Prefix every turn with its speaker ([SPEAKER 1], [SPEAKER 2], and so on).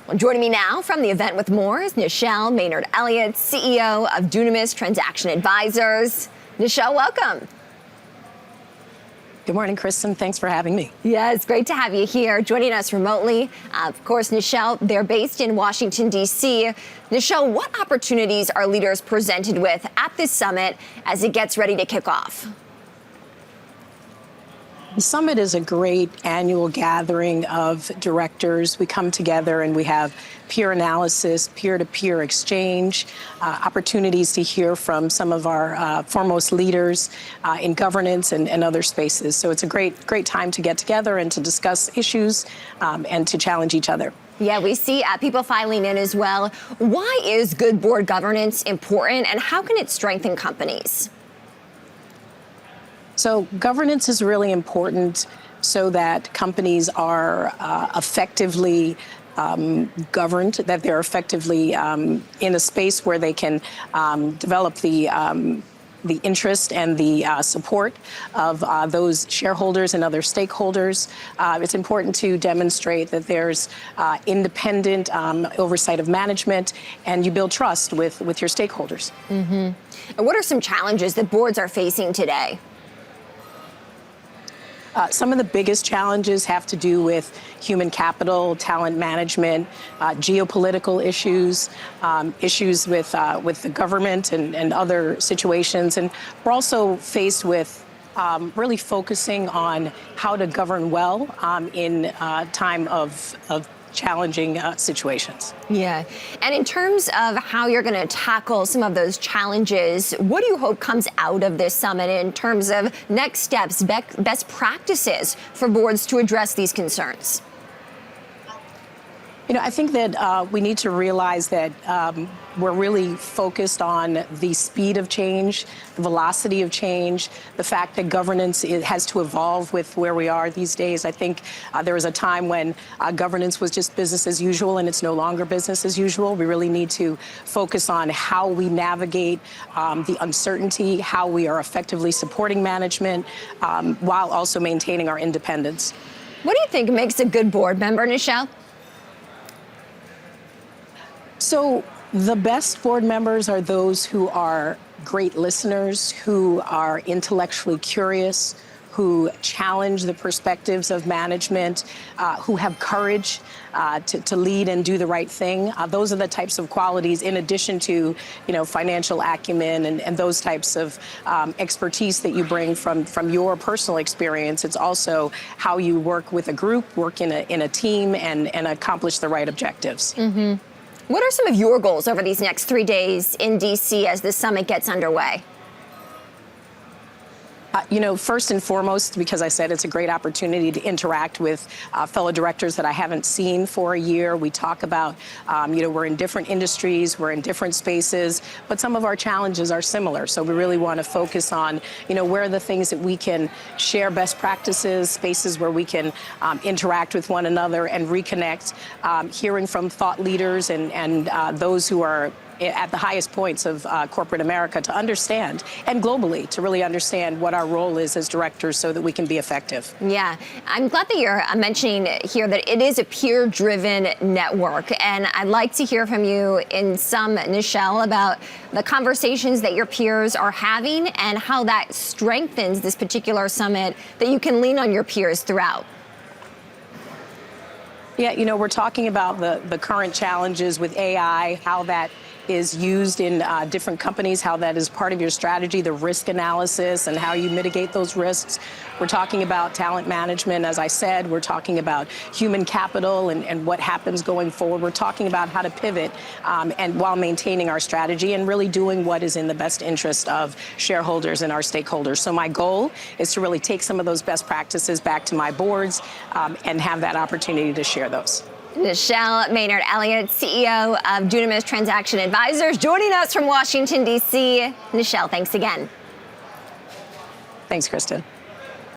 [SPEAKER 1] Well, joining me now from the event with more is Nichelle Maynard-Elliott, CEO of Dunamis Transaction Advisors. Nichelle, welcome.
[SPEAKER 2] Good morning, Kristen. Thanks for having me.
[SPEAKER 1] Yeah, it's great to have you here. Joining us remotely, of course, Nichelle, they're based in Washington, D.C. Nichelle, what opportunities are leaders presented with at this summit as it gets ready to kick off?
[SPEAKER 2] The summit is a great annual gathering of directors. We come together and we have peer analysis, peer-to-peer exchange, opportunities to hear from some of our foremost leaders in governance and other spaces. So it's a great time to get together and to discuss issues and to challenge each other.
[SPEAKER 1] Yeah, we see people filing in as well. Why is good board governance important, and how can it strengthen companies?
[SPEAKER 2] So governance is really important so that companies are effectively governed, that they're effectively in a space where they can develop the interest and the support of those shareholders and other stakeholders. It's important to demonstrate that there's independent oversight of management, and you build trust with your stakeholders.
[SPEAKER 1] Mm-hmm. And what are some challenges that boards are facing today?
[SPEAKER 2] Some of the biggest challenges have to do with human capital, talent management, geopolitical issues, issues with the government and other situations. And we're also faced with really focusing on how to govern well in time of challenging situations.
[SPEAKER 1] Yeah. And in terms of how you're going to tackle some of those challenges, what do you hope comes out of this summit in terms of next steps, best practices for boards to address these concerns?
[SPEAKER 2] You know, I think that we need to realize that we're really focused on the speed of change, the velocity of change, the fact that governance has to evolve with where we are these days. I think there was a time when governance was just business as usual, and it's no longer business as usual. We really need to focus on how we navigate the uncertainty, how we are effectively supporting management while also maintaining our independence.
[SPEAKER 1] What do you think makes a good board member, Nichelle?
[SPEAKER 2] So the best board members are those who are great listeners, who are intellectually curious, who challenge the perspectives of management, who have courage to lead and do the right thing. Those are the types of qualities, in addition to, financial acumen and those types of expertise that you bring from your personal experience. It's also how you work with a group, work in a team, and accomplish the right objectives.
[SPEAKER 1] Mm-hmm. What are some of your goals over these next 3 days in D.C. as the summit gets underway?
[SPEAKER 2] First and foremost, because I said it's a great opportunity to interact with fellow directors that I haven't seen for a year. We talk about, we're in different industries, we're in different spaces, but some of our challenges are similar. So we really want to focus on, where are the things that we can share best practices, spaces where we can interact with one another and reconnect, hearing from thought leaders and those who are at the highest points of corporate America to understand, and globally, to really understand what our role is as directors so that we can be effective.
[SPEAKER 1] Yeah, I'm glad that you're mentioning here that it is a peer-driven network, and I'd like to hear from you in some, Nichelle, about the conversations that your peers are having and how that strengthens this particular summit, that you can lean on your peers throughout.
[SPEAKER 2] Yeah, we're talking about the current challenges with AI, how that is used in different companies, how that is part of your strategy, the risk analysis and how you mitigate those risks. We're talking about talent management, as I said. We're talking about human capital and what happens going forward. We're talking about how to pivot and while maintaining our strategy and really doing what is in the best interest of shareholders and our stakeholders. So my goal is to really take some of those best practices back to my boards and have that opportunity to share those.
[SPEAKER 1] Nichelle Maynard-Elliott, CEO of Dunamis Transaction Advisors, joining us from Washington, D.C. Nichelle, thanks again.
[SPEAKER 2] Thanks, Kristen.